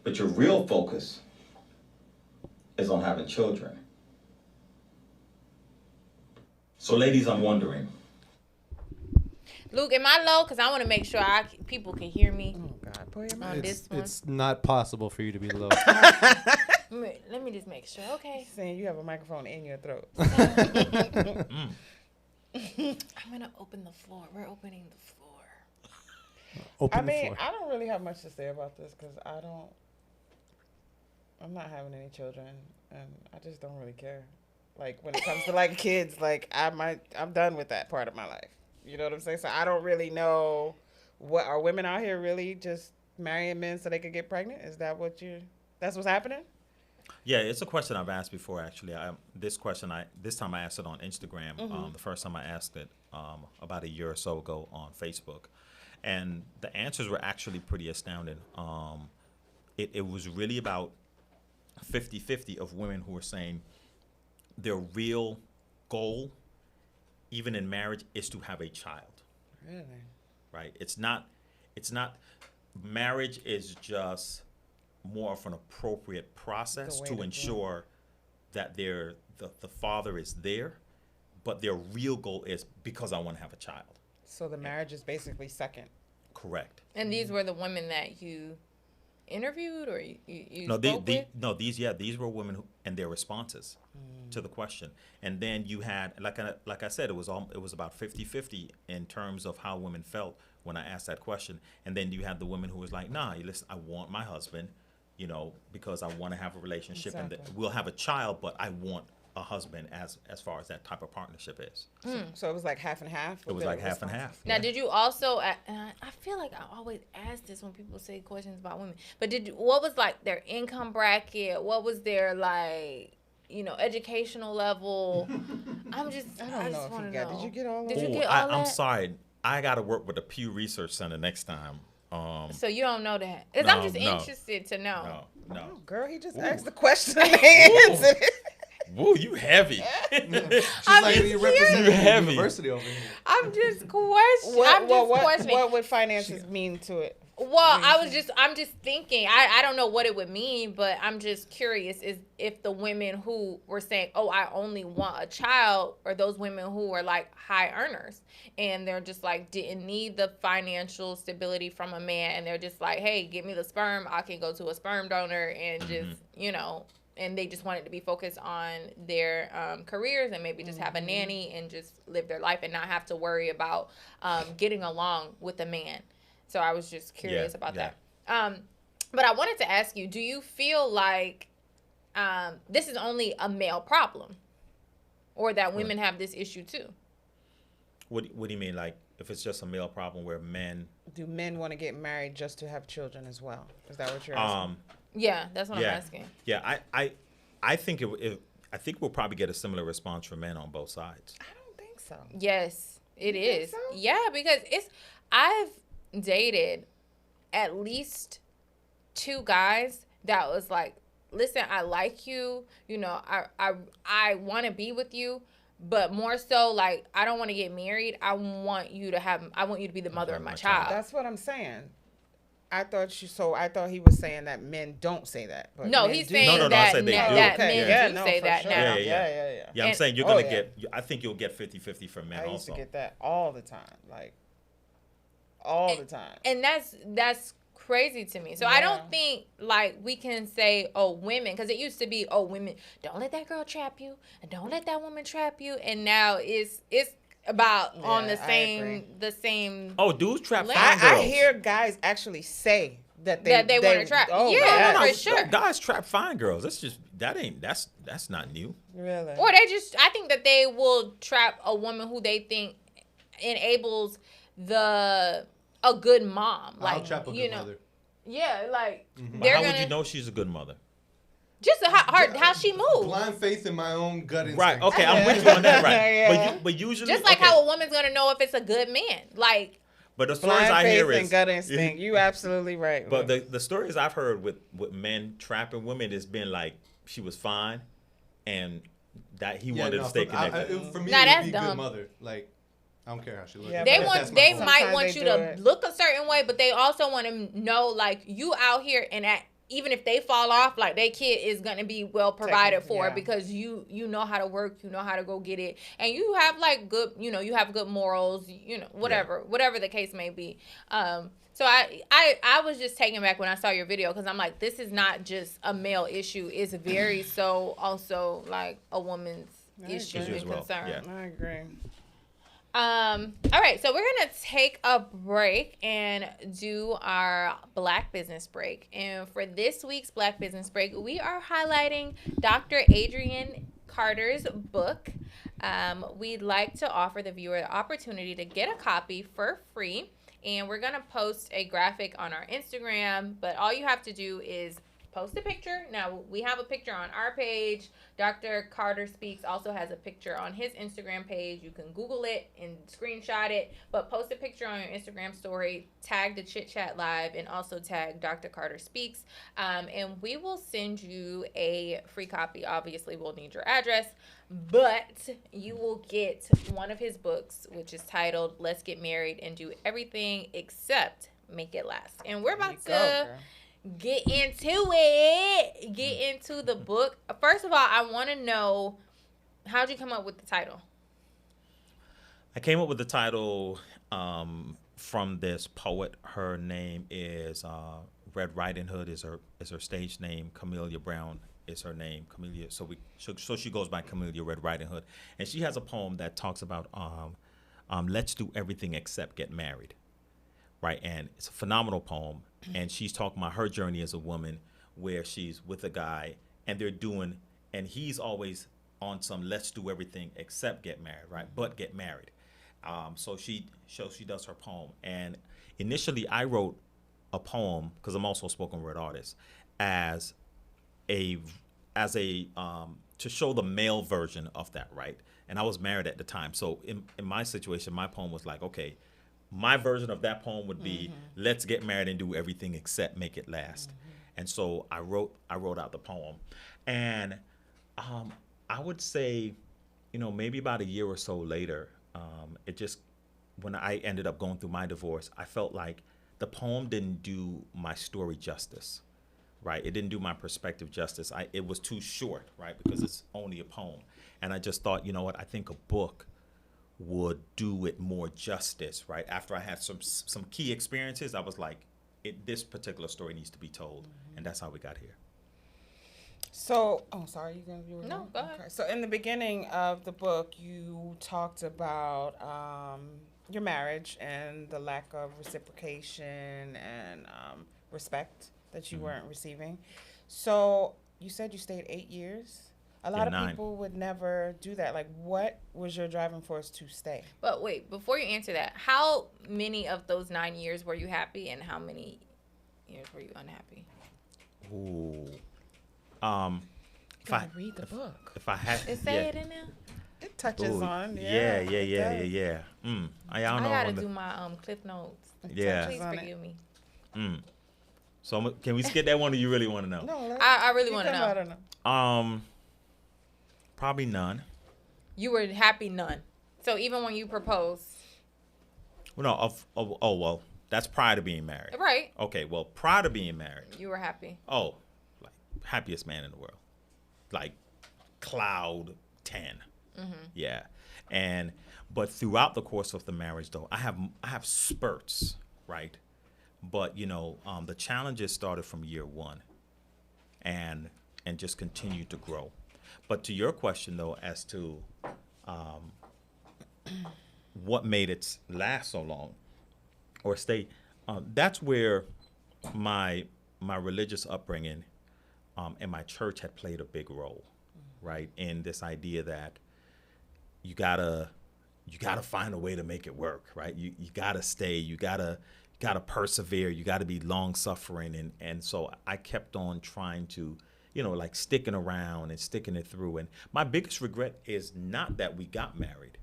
But your real focus is on having children. So ladies, I'm wondering. Luke, am I low? Because I want to make sure people can hear me. Oh, God. Put your on this one. It's not possible for you to be low. Let me just make sure. Okay. She's saying you have a microphone in your throat. I'm gonna open the floor. We're opening the floor. Open I the mean, floor. I don't really have much to say about this because I'm not having any children, and I just don't really care. Like when it comes to like kids, like I'm done with that part of my life. You know what I'm saying? So I don't really know what are women out here really just marrying men so they could get pregnant? Is that that's what's happening? Yeah, it's a question I've asked before. Actually, this time I asked it on Instagram. The first time I asked it about a year or so ago on Facebook, and the answers were actually pretty astounding. It was really about 50-50 of women who were saying their real goal, even in marriage, is to have a child. Really? Right? It's not. Marriage is just more of an appropriate process to ensure that the father is there, but their real goal is because I want to have a child. So the marriage is basically second. Correct. And these were the women that you interviewed or you No, spoke with? these were women and their responses to the question. And then you had, like I said, it was about 50-50 in terms of how women felt when I asked that question. And then you had the women who was like, nah, listen, I want my husband, because I want to have a relationship and we'll have a child, but I want a husband as far as that type of partnership is. So it was like half and half? It was like half and half. Now, did you also, and I feel like I always ask this when people say questions about women, but what was like their income bracket? What was their educational level? I don't know want to know. Did you get all Did you that? get all that? I'm sorry. I got to work with the Pew Research Center next time. So you don't know that? Because I'm just interested to know. No. Oh, girl, he just asked the question and they answered it. Woo, you heavy. She's like, you represent the heavy. university over here. I'm just questioning. What would finances mean to it? Well, I'm just thinking. I don't know what it would mean, but I'm just curious is if the women who were saying, "Oh, I only want a child," or those women who were like high earners and they're just like didn't need the financial stability from a man, and they're just like, "Hey, give me the sperm. I can go to a sperm donor and just and they just wanted to be focused on their careers and maybe just have a nanny and just live their life and not have to worry about getting along with a man." So I was just curious about that. But I wanted to ask you, do you feel like this is only a male problem or that women have this issue too? What do you mean? Like if it's just a male problem where men... Do men want to get married just to have children as well? Is that what you're asking? Yeah, that's what I'm asking. Yeah, I think I think we'll probably get a similar response from men on both sides. I don't think so. Yes, it is. So? Yeah, because I've dated at least 2 guys that was like, listen, I like you, I want to be with you, but more so like I don't want to get married. I want you to be the mother of my child. That's what I'm saying. I thought he was saying that men don't say that. But no, he's saying that men do say that sure. now. Yeah, I'm saying you're going to get, I think you'll get 50-50 from men also. I used to get that all the time, like all the time. And that's crazy to me. So I don't think like we can say, oh, women, because it used to be, oh, women, don't let that girl trap you and don't let that woman trap you. And now it's about on the same. Oh, dudes trap fine girls. I hear guys actually say that they want to trap. Oh, for sure. Guys trap fine girls. That's not new. Really? Or I think that they will trap a woman who they think enables a good mom. Like, I'll trap a good mother. Yeah, like How would you know she's a good mother? Just how she moves. Blind faith in my own gut instinct. Right. Okay, I'm with you on that. Right. Yeah. But usually, just like how a woman's gonna know if it's a good man. Like. But the stories blind I faith hear and gut instinct. You absolutely right. But the stories I've heard with men trapping women has been like she was fine, and that he wanted to stay connected. For me, that's it would be dumb. Good mother. Like, I don't care how she looks. Yeah, They but might want you to it. look a certain way, but they also want to know like you out here and even if they fall off, like their kid is gonna be well provided for because you know how to work, you know how to go get it, and you have like good, you have good morals, whatever the case may be. So I was just taken back when I saw your video because I'm like, this is not just a male issue; it's very so also like a woman's issue and concern. I agree. All right, so we're gonna take a break and do our Black Business Break. And for this week's Black Business Break, we are highlighting Dr. Adrian Carter's book. We'd like to offer the viewer the opportunity to get a copy for free. And we're gonna post a graphic on our Instagram, but all you have to do is post a picture. Now, we have a picture on our page. Dr. Carter Speaks also has a picture on his Instagram page. You can Google it and screenshot it, but post a picture on your Instagram story, tag the Chit Chat Live, and also tag Dr. Carter Speaks. And we will send you a free copy. Obviously, we'll need your address, but you will get one of his books, which is titled Let's Get Married and Do Everything Except Make It Last. And we're about to get into it. Get into the book. First of all, I want to know, how'd you come up with the title? I came up with the title from this poet. Her name is Red Riding Hood is her stage name. Camellia Brown is her name. Camellia. So she goes by Camellia Red Riding Hood, and she has a poem that talks about let's do everything except get married, right? And it's a phenomenal poem. And she's talking about her journey as a woman, where she's with a guy and and he's always on some let's do everything except get married, right? But get married. So she does her poem. And initially I wrote a poem, because I'm also a spoken word artist, as a to show the male version of that, right? And I was married at the time. So in my situation, my poem was like, okay, my version of that poem would be let's get married and do everything except make it last. And so I wrote out the poem. And I would say, maybe about a year or so later, when I ended up going through my divorce, I felt like the poem didn't do my story justice, right? It didn't do my perspective justice. It was too short, right? Because it's only a poem. And I just thought, you know what, I think a book would do it more justice, right? After I had some key experiences, I was like, this particular story needs to be told. And that's how we got here. So, sorry, you were No, go ahead. Okay. So in the beginning of the book, you talked about your marriage and the lack of reciprocation and respect that you weren't receiving. So you said you stayed 8 years. A lot of 9. people would never do that. Like, what was your driving force to stay? But wait, before you answer that, how many of those 9 years were you happy, and how many years were you unhappy? Ooh. If I read the book. If I had, It say it in there. It touches on. Yeah. I don't know. gotta do my clip notes. Yeah. Please forgive me. So can we skip that one, or you really want to know? No, I really want to know. Probably none. You were happy none. So even when you proposed. Well, no. Well, that's prior to being married. Right. Okay. Well, prior to being married. You were happy. Oh, like happiest man in the world, like cloud 10. Yeah. But throughout the course of the marriage, though, I have spurts, right? But the challenges started from year one, and just continued to grow. But to your question, though, as to what made it last so long or stay, that's where my religious upbringing and my church had played a big role, right? In this idea that you gotta find a way to make it work, right? You gotta stay, you gotta persevere, you gotta be long suffering, and so I kept on trying to, like sticking around and sticking it through. And my biggest regret is not that we got married.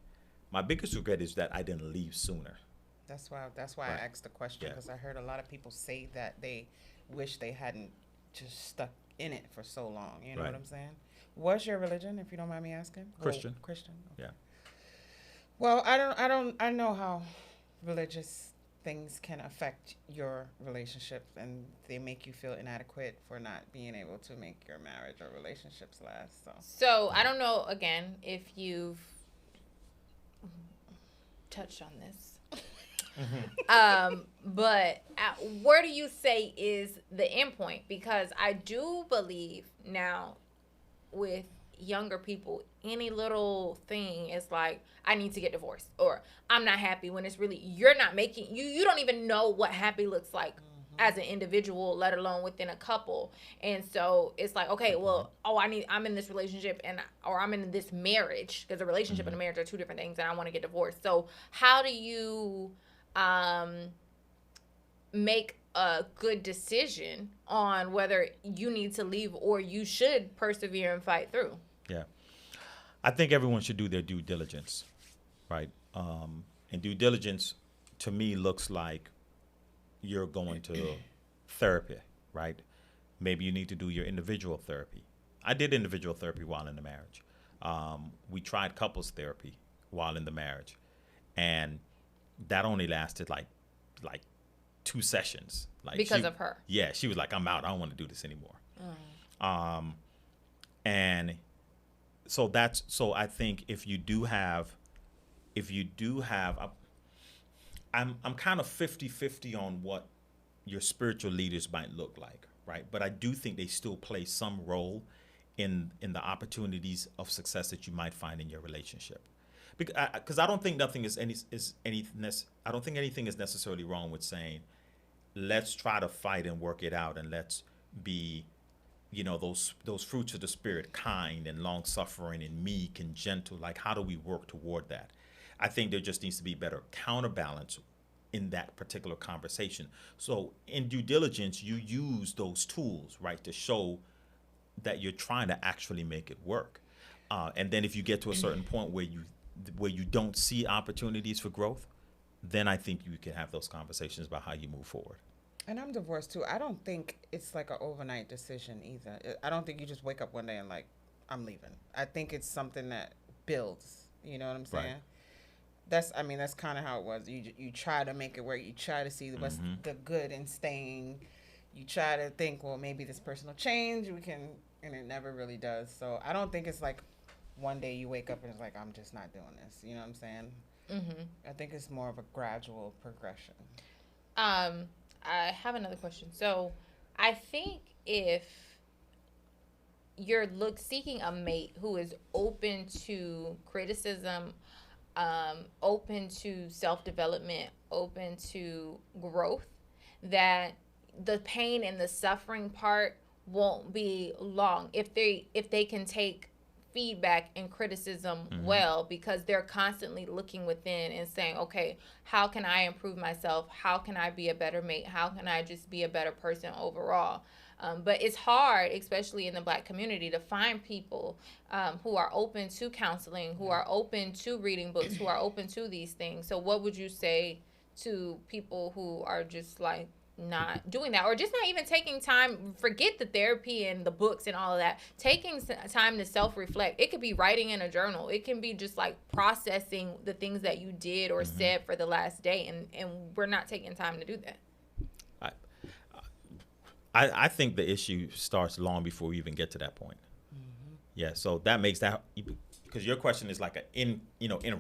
My biggest regret is that I didn't leave sooner. That's why right. I asked the question, because I heard a lot of people say that they wish they hadn't just stuck in it for so long. You know what I'm saying? What's your religion, if you don't mind me asking? Christian. Christian. Okay. Yeah. Well, I know how religious things can affect your relationship, and they make you feel inadequate for not being able to make your marriage or relationships last. So I don't know, again, if you've touched on this. But where do you say is the end point? Because I do believe now, with younger people, any little thing is like, I need to get divorced, or I'm not happy, when it's really, you're not making, you don't even know what happy looks like as an individual, let alone within a couple. And so it's like, okay, well, I'm in this relationship, or I'm in this marriage, because a relationship and a marriage are two different things, and I want to get divorced. So how do you make a good decision on whether you need to leave or you should persevere and fight through? Yeah. I think everyone should do their due diligence, right? And due diligence to me looks like you're going to therapy, right? Maybe you need to do your individual therapy. I did individual therapy while in the marriage. We tried couples therapy while in the marriage, and that only lasted like 2 sessions. Like because of her. Yeah, she was like, I'm out. I don't want to do this anymore. And so I think if you do have, I'm kind of 50-50 on what your spiritual leaders might look like, right? But I do think they still play some role in the opportunities of success that you might find in your relationship. Because I don't think I don't think anything is necessarily wrong with saying, let's try to fight and work it out, and let's be, those fruits of the spirit, kind and long suffering and meek and gentle. Like, how do we work toward that? I think there just needs to be better counterbalance in that particular conversation. So in due diligence, you use those tools, right, to show that you're trying to actually make it work. And then if you get to a certain point where you don't see opportunities for growth, then I think you can have those conversations about how you move forward. And I'm divorced too. I don't think it's like an overnight decision either. I don't think you just wake up one day and like, I'm leaving. I think it's something that builds. You know what I'm saying? Right. That's kind of how it was. You try to make it work. You try to see what's the good in staying. You try to think, well, maybe this person will change. And it never really does. So I don't think it's like one day you wake up and it's like, I'm just not doing this. You know what I'm saying? Mm-hmm. I think it's more of a gradual progression. I have another question. So I think if you're seeking a mate who is open to criticism, open to self-development, open to growth, that the pain and the suffering part won't be long if they can take feedback and criticism well, because they're constantly looking within and saying, okay, how can I improve myself? How can I be a better mate? How can I just be a better person overall? But it's hard, especially in the Black community, to find people who are open to counseling, who are open to reading books, who are open to these things. So what would you say to people who are just like not doing that, or just not even taking time? Forget the therapy and the books and all of that. Taking time to self-reflect. It could be writing in a journal. It can be just like processing the things that you did or said for the last day, and we're not taking time to do that. I think the issue starts long before we even get to that point. Yeah, so that makes that, because your question is like in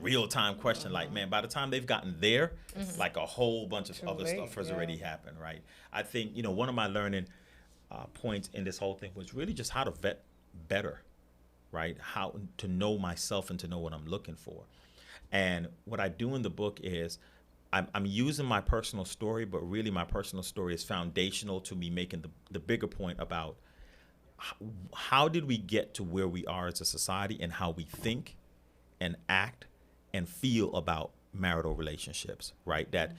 real time question. Like, man, by the time they've gotten there, like a whole bunch of other stuff has already happened, right? I think one of my learning points in this whole thing was really just how to vet better, right? How to know myself and to know what I'm looking for. And what I do in the book is I'm using my personal story, but really my personal story is foundational to me making the bigger point about how did we get to where we are as a society, and how we think and act and feel about marital relationships, right? That,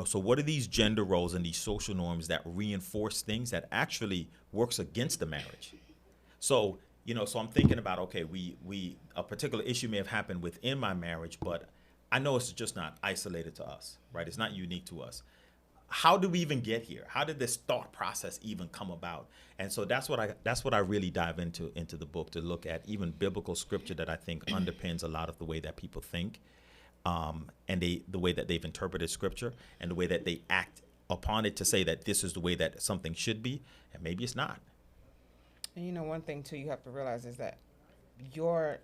so what are these gender roles and these social norms that reinforce things that actually works against the marriage? So, so I'm thinking about, okay, a particular issue may have happened within my marriage, but I know it's just not isolated to us, right? It's not unique to us. How did we even get here? How did this thought process even come about? And so that's what I really dive into the book, to look at even biblical scripture that I think underpins a lot of the way that people think, and the way that they've interpreted scripture, and the way that they act upon it to say that this is the way that something should be, and maybe it's not. And one thing too you have to realize is that your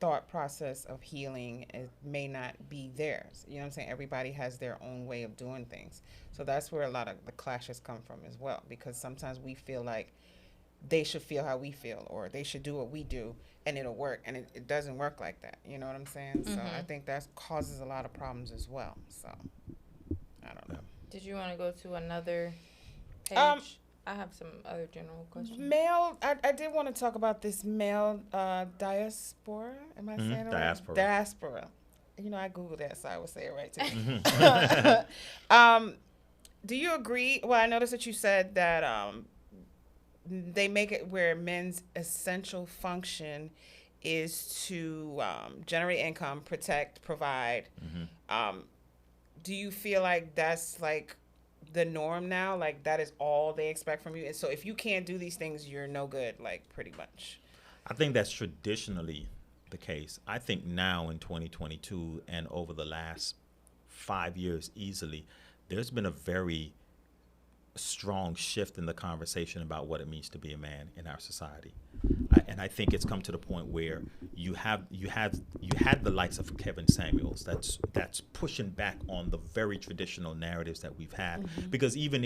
thought process of healing may not be theirs. You know what I'm saying? Everybody has their own way of doing things. So that's where a lot of the clashes come from as well, because sometimes we feel like they should feel how we feel, or they should do what we do and it'll work. And it doesn't work like that. You know what I'm saying? So I think that causes a lot of problems as well. So I don't know. Did you want to go to another page? I have some other general questions. Male, I did want to talk about this male diaspora. Am I saying it Diaspora. right? Diaspora. You know, I Googled that, so I would say it right too. Do you agree? Well, I noticed that you said that they make it where men's essential function is to generate income, protect, provide. Do you feel like that's like the norm now? Like that is all they expect from you? And so if you can't do these things, you're no good, like pretty much. I think that's traditionally the case. I think now in 2022 and over the last 5 years easily, there's been a very strong shift in the conversation about what it means to be a man in our society. And I think it's come to the point where you had the likes of Kevin Samuels that's pushing back on the very traditional narratives that we've had, because even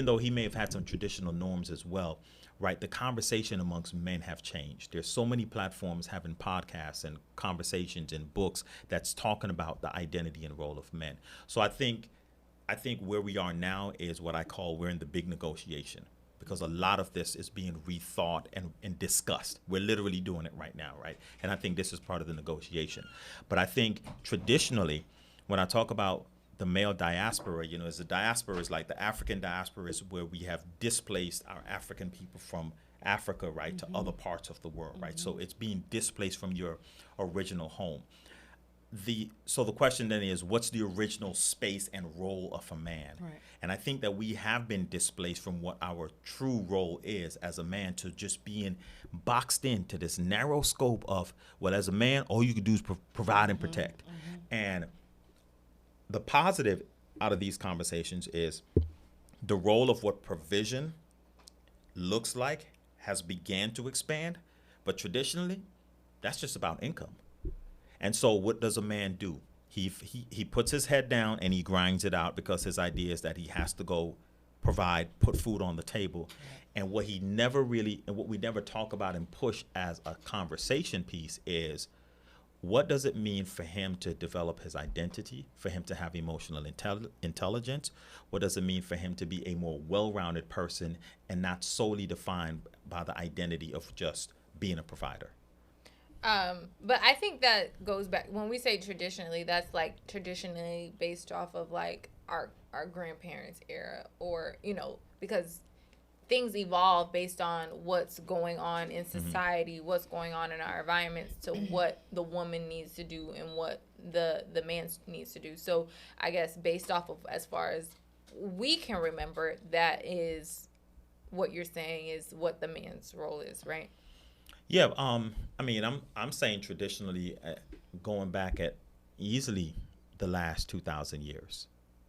though he may have had some traditional norms as well, right, the conversation amongst men have changed. There's so many platforms having podcasts and conversations and books that's talking about the identity and role of men. So I think where we are now is what I call we're in the big negotiation, because a lot of this is being rethought and discussed. We're literally doing it right now, right? And I think this is part of the negotiation. But I think traditionally, when I talk about the male diaspora, you know, as the diaspora is like the African diaspora is where we have displaced our African people from Africa, right, to other parts of the world, right? So it's being displaced from your original home. So the question then is, what's the original space and role of a man? Right. And I think that we have been displaced from what our true role is as a man to just being boxed into this narrow scope of, well, as a man, all you can do is provide and protect. And the positive out of these conversations is the role of what provision looks like has began to expand, but traditionally, that's just about income. And so what does a man do? He puts his head down and he grinds it out, because his idea is that he has to go provide, put food on the table. And what we never talk about and push as a conversation piece is, what does it mean for him to develop his identity, for him to have emotional intelligence? What does it mean for him to be a more well-rounded person and not solely defined by the identity of just being a provider? But I think that goes back, when we say traditionally, that's like traditionally based off of like our grandparents' era, or, you know, because things evolve based on what's going on in society, what's going on in our environments, to what the woman needs to do and what the man needs to do. So I guess based off of, as far as we can remember, that is what you're saying is what the man's role is, right? Yeah, I mean, I'm saying traditionally, going back at easily the last 2,000 years.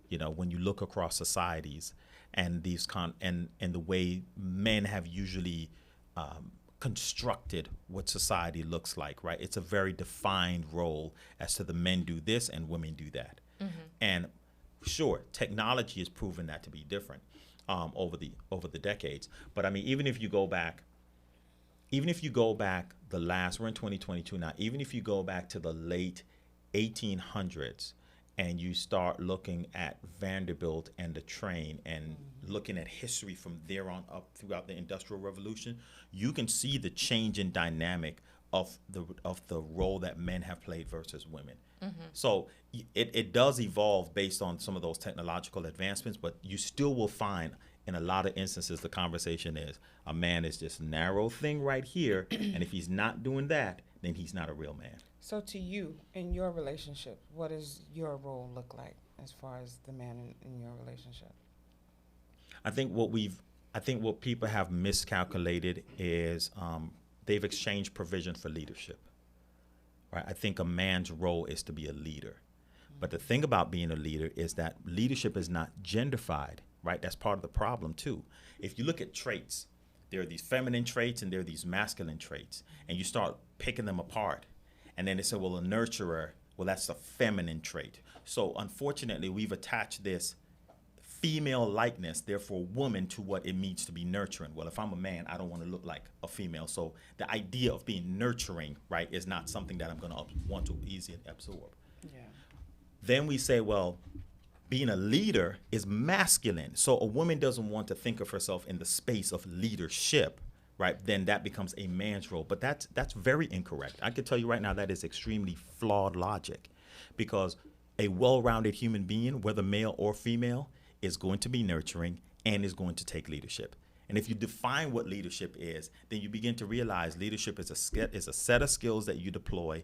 You know, when you look across societies and these and the way men have usually constructed what society looks like, right? It's a very defined role as to the men do this and women do that. And sure, technology has proven that to be different over the decades. But I mean, even if you go back we're in 2022 now, even if you go back to the late 1800s and you start looking at Vanderbilt and the train and looking at history from there on up throughout the Industrial Revolution, you can see the change in dynamic of the role that men have played versus women. So it does evolve based on some of those technological advancements, but you still will find in a lot of instances the conversation is, a man is this narrow thing right here, and if he's not doing that, then he's not a real man. So to you, in your relationship, what does your role look like as far as the man in your relationship? I think what people have miscalculated is they've exchanged provision for leadership. Right? I think a man's role is to be a leader. But the thing about being a leader is that leadership is not genderfied, right? That's part of the problem too. If you look at traits, there are these feminine traits and there are these masculine traits, and you start picking them apart. And then they say, well, a nurturer, well, that's a feminine trait. So unfortunately, we've attached this female likeness, therefore woman, to what it means to be nurturing. Well, if I'm a man, I don't want to look like a female. So the idea of being nurturing, right, is not something that I'm going to want to easily absorb. Yeah. Then we say, well, being a leader is masculine. So a woman doesn't want to think of herself in the space of leadership, right? Then that becomes a man's role. But that's very incorrect. I can tell you right now that is extremely flawed logic, because a well-rounded human being, whether male or female, is going to be nurturing and is going to take leadership. And if you define what leadership is, then you begin to realize leadership is a set of skills that you deploy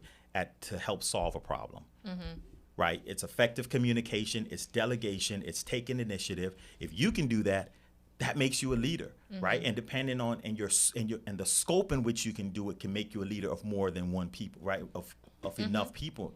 to help solve a problem. Right? It's effective communication, it's delegation, it's taking initiative. If you can do that, that makes you a leader, right? And depending on and the scope in which you can do it can make you a leader of more than one people, right? Of enough people.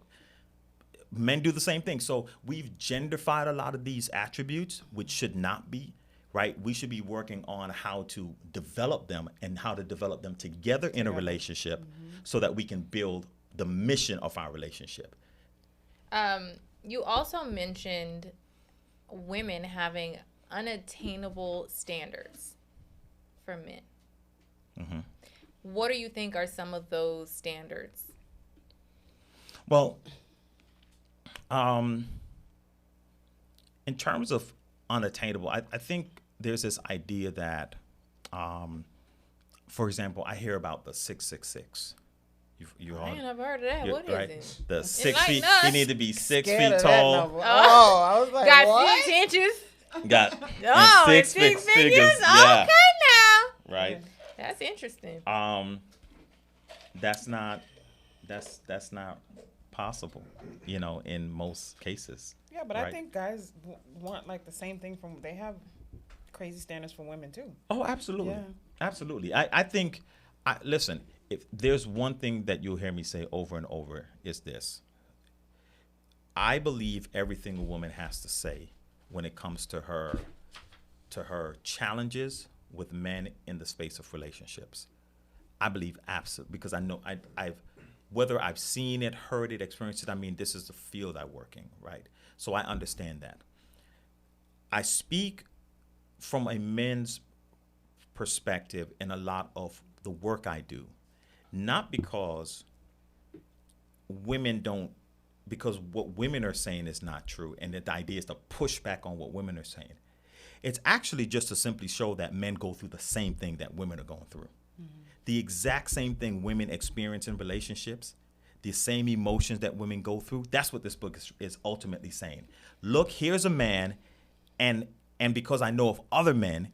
Men do the same thing. So we've genderfied a lot of these attributes, which should not be, right? We should be working on how to develop them and how to develop them together in a relationship so that we can build the mission of our relationship. You also mentioned women having unattainable standards for men. What do you think are some of those standards? Well, in terms of unattainable, I think there's this idea that, for example, I hear about the 666. I ain't never heard of that. What is it? The 6 feet. You need to be 6 feet tall. Oh, I was like, got what? 6 inches. Got Oh, and six figures. figures. Yeah. Okay, now. Right. That's interesting. That's not possible, in most cases. Yeah, but right? I think guys want like the same thing from. They have crazy standards for women too. Oh, absolutely. Yeah. Absolutely. I think, listen, if there's one thing that you'll hear me say over and over is this. I believe everything a woman has to say when it comes to her challenges with men in the space of relationships. I believe absolutely, because I know whether I've seen it, heard it, experienced it, I mean, this is the field I work in, right? So I understand that. I speak from a men's perspective in a lot of the work I do, not because because what women are saying is not true, and that the idea is to push back on what women are saying. It's actually just to simply show that men go through the same thing that women are going through. The exact same thing women experience in relationships, the same emotions that women go through. That's what this book is ultimately saying. Look, here's a man, and because I know of other men,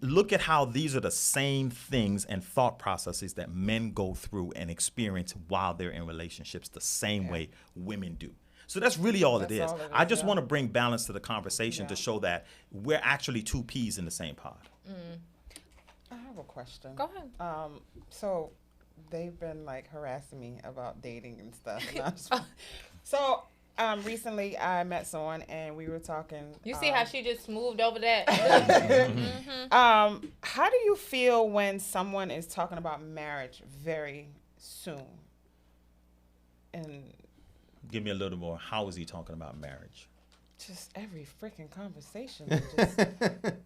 look at how these are the same things and thought processes that men go through and experience while they're in relationships the same way women do. So that's really all it is. I just want to bring balance to the conversation to show that we're actually two peas in the same pod. I have a question. Go ahead. So they've been like harassing me about dating and stuff. So recently I met someone and we were talking. You see how she just moved over that? How do you feel when someone is talking about marriage very soon? And give me a little more. How is he talking about marriage? Just every freaking conversation, just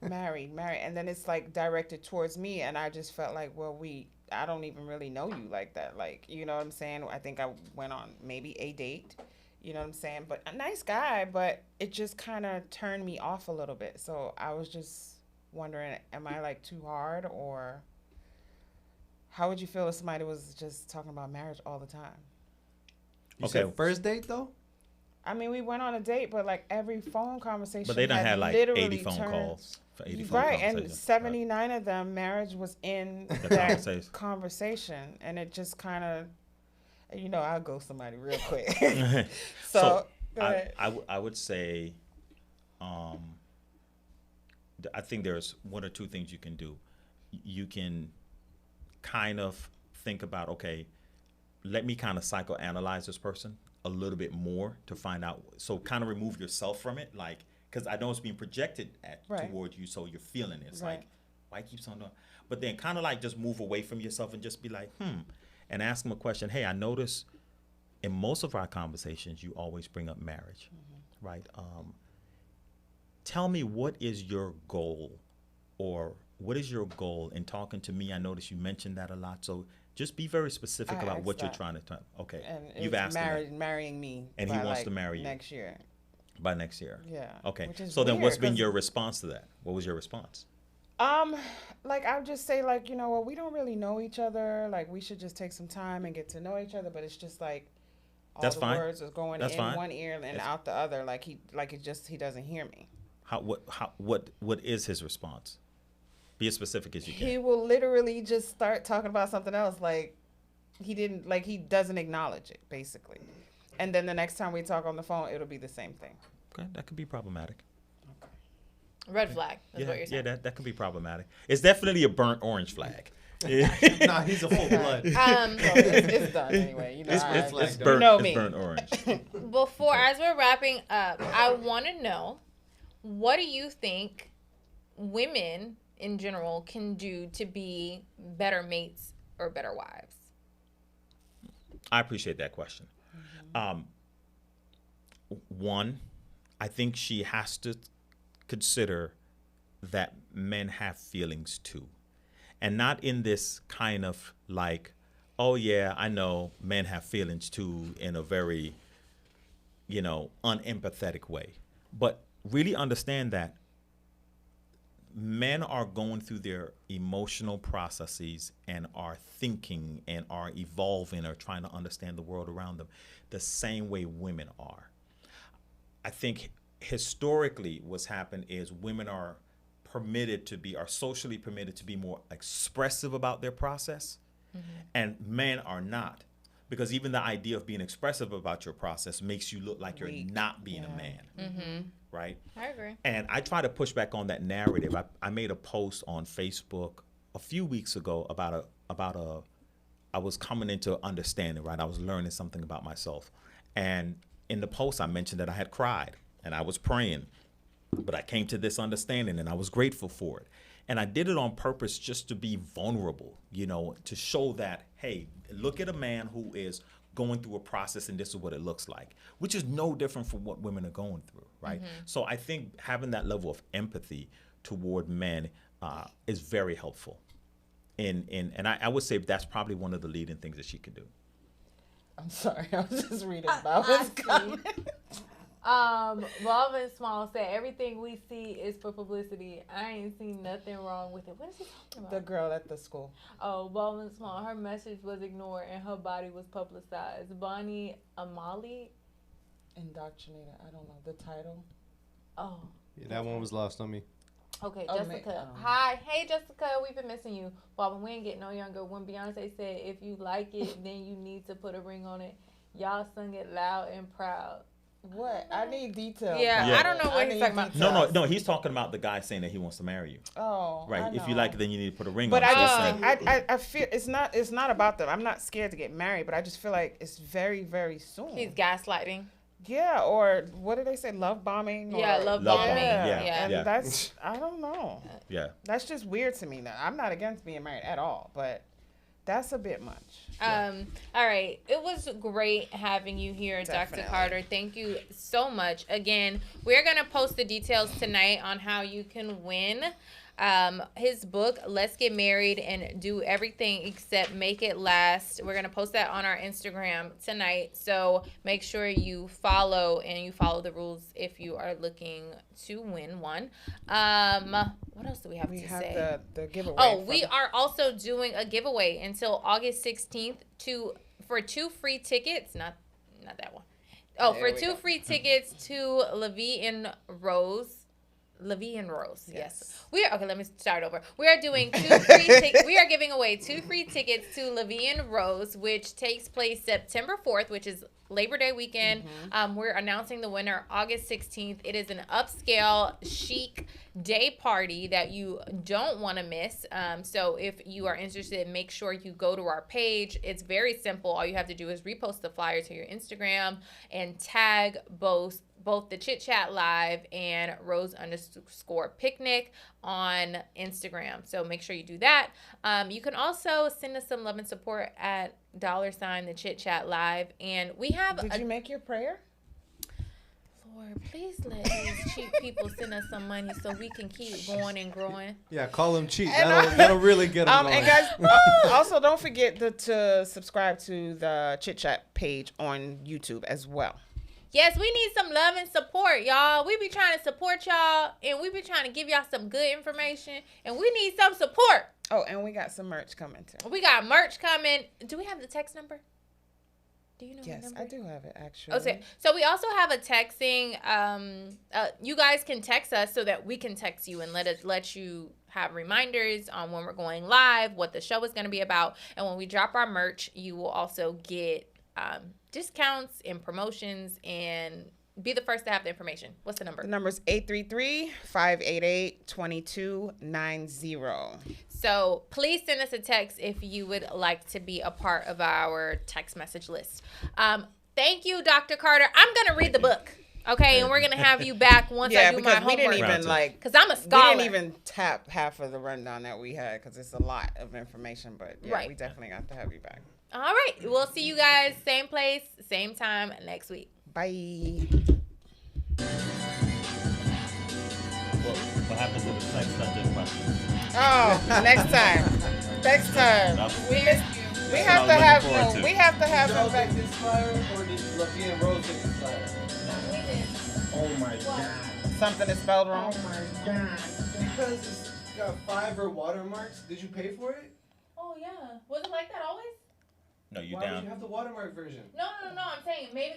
married, and then it's like directed towards me, and I just felt like, well, I don't even really know you like that, like, you know what I'm saying? I think I went on maybe a date, you know what I'm saying? But a nice guy, but it just kind of turned me off a little bit. So I was just wondering, am I like too hard, or how would you feel if somebody was just talking about marriage all the time? You said first date though? I mean, we went on a date, but like every phone conversation. But they done had like 80 phone calls. For 80 phone right, and 79 of them, marriage was in that conversation. And it just kind of, I'll go somebody real quick. So go ahead. I would say, I think there's one or two things you can do. You can kind of think about, okay, let me kind of psychoanalyze this person a little bit more to find out. So kind of remove yourself from it, like, because I know it's being projected towards you, so you're feeling it. It's like, why keep on doing? But then kind of like just move away from yourself and just be like, and ask them a question. Hey, I notice in most of our conversations, you always bring up marriage, right? tell me, what is your goal, or what is your goal in talking to me? I noticed you mentioned that a lot. So just be very specific I about asked what you're that. trying to tell. Okay. And You've it's asked him that marrying me. And he by, wants to marry you. next year. by next year. Yeah. Okay. Which is So then what's weird, been 'cause- your response to that? What was your response? Like I'll just say like, you know what, we don't really know each other. Like we should just take some time and get to know each other. But it's just like all That's the fine. words is going That's in fine. one ear and It's- out the other. Like he doesn't hear me. What is his response? Be as specific as you can. He will literally just start talking about something else. Like he doesn't acknowledge it basically. And then the next time we talk on the phone, it'll be the same thing. Okay, that could be problematic. Red flag. That's what you're saying. that could be problematic. It's definitely a burnt orange flag. Nah, he's a full blood. It's done anyway. You know, It's you burnt. know It's me. burnt orange. Before, as we're wrapping up, I want to know, what do you think women in general can do to be better mates or better wives? I appreciate that question. One, I think she has to consider that men have feelings too. And not in this kind of like, oh yeah, I know men have feelings too, in a very, unempathetic way. But really understand that men are going through their emotional processes and are thinking and are evolving or trying to understand the world around them the same way women are. I think historically what's happened is women are socially permitted to be more expressive about their process, and men are not. Because even the idea of being expressive about your process makes you look like you're not being a man, right? I agree. And I try to push back on that narrative. I made a post on Facebook a few weeks ago I was coming into understanding, right? I was learning something about myself. And in the post, I mentioned that I had cried and I was praying, but I came to this understanding and I was grateful for it. And I did it on purpose just to be vulnerable, to show that, hey, look at a man who is going through a process and this is what it looks like, which is no different from what women are going through, right? So I think having that level of empathy toward men is very helpful. And I would say that's probably one of the leading things that she could do. I'm sorry, I was just reading about his comment. Balvin Small said everything we see is for publicity. I ain't seen nothing wrong with it. What is he talking about? The girl at the school. Oh, Balvin Small, her message was ignored and her body was publicized. Bonnie Amali. Indoctrinated. I don't know the title. Oh. Yeah, that one was lost on me. Okay, Oh, Jessica. Hi. Hey, Jessica. We've been missing you. Balvin, we ain't getting no younger. When Beyonce said, if you like it, then you need to put a ring on it. Y'all sung it loud and proud. What? I need details. Yeah, I don't know what he's talking about. No, he's talking about the guy saying that he wants to marry you. Oh, right. If you like it, then you need to put a ring but on it. I feel it's not about them. I'm not scared to get married, but I just feel like it's very, very soon. He's gaslighting. Yeah, or what did they say? Love bombing? Yeah, love bombing. Yeah. And that's, I don't know. Yeah. That's just weird to me. Now, I'm not against being married at all, but that's a bit much. All right. It was great having you here, Definitely. Dr. Carter. Thank you so much. Again, we're going to post the details tonight on how you can win his book, Let's Get Married and Do Everything Except Make It Last. We're going to post that on our Instagram tonight. So make sure you follow the rules if you are looking to win one. What else do we have to say? We have the giveaway. Oh, we are also doing a giveaway until August 16th for 2 free tickets. Not that one. Oh, for 2 free tickets to Leah and Rose. Leah and Rose, yes. Let me start over. We are doing 2 free tickets. We are giving away 2 free tickets to Leah and Rose, which takes place September 4th, which is Labor Day weekend. We're announcing the winner August 16th. It is an upscale, chic day party that you don't want to miss. So if you are interested, make sure you go to our page. It's very simple. All you have to do is repost the flyer to your Instagram and tag both the Chit Chat Live and Rose_Picnic on Instagram. So make sure you do that. You can also send us some love and support at $the Chit Chat Live. And we have Did you make your prayer? Lord, please let these cheap people send us some money so we can keep going and growing. Yeah, call them cheap. And, That'll really get them going. And guys, also don't forget to subscribe to the Chit Chat page on YouTube as well. Yes, we need some love and support, y'all. We be trying to support y'all, and we be trying to give y'all some good information, and we need some support. Oh, and we got some merch coming too. We got merch coming. Do we have the text number? Do you know Yes, the number? I do have it actually. Okay, so we also have a texting. You guys can text us so that we can text you and let you have reminders on when we're going live, what the show is going to be about, and when we drop our merch, you will also get discounts and promotions and be the first to have the information. What's the number? The number is 833-588-2290. So please send us a text if you would like to be a part of our text message list. Thank you, Dr. Carter. I'm going to read the book, okay? And we're going to have you back once I do my homework. We didn't even because I'm a scholar. We didn't even tap half of the rundown that we had because it's a lot of information. But yeah, we definitely got to have you back. All right. We'll see you guys same place, same time next week. Bye. What happens to the sex subject questions? Oh, next time. Next time. We have to have him. We have to have him back. Did this flyer or did Lucky and Rose take this flyer? Oh my God. Something is spelled wrong. Oh my God. Because it's got Fiverr watermarks. Did you pay for it? Oh, yeah. Was it like that always? No, you Why down. would you have the watermark version? No. I'm saying maybe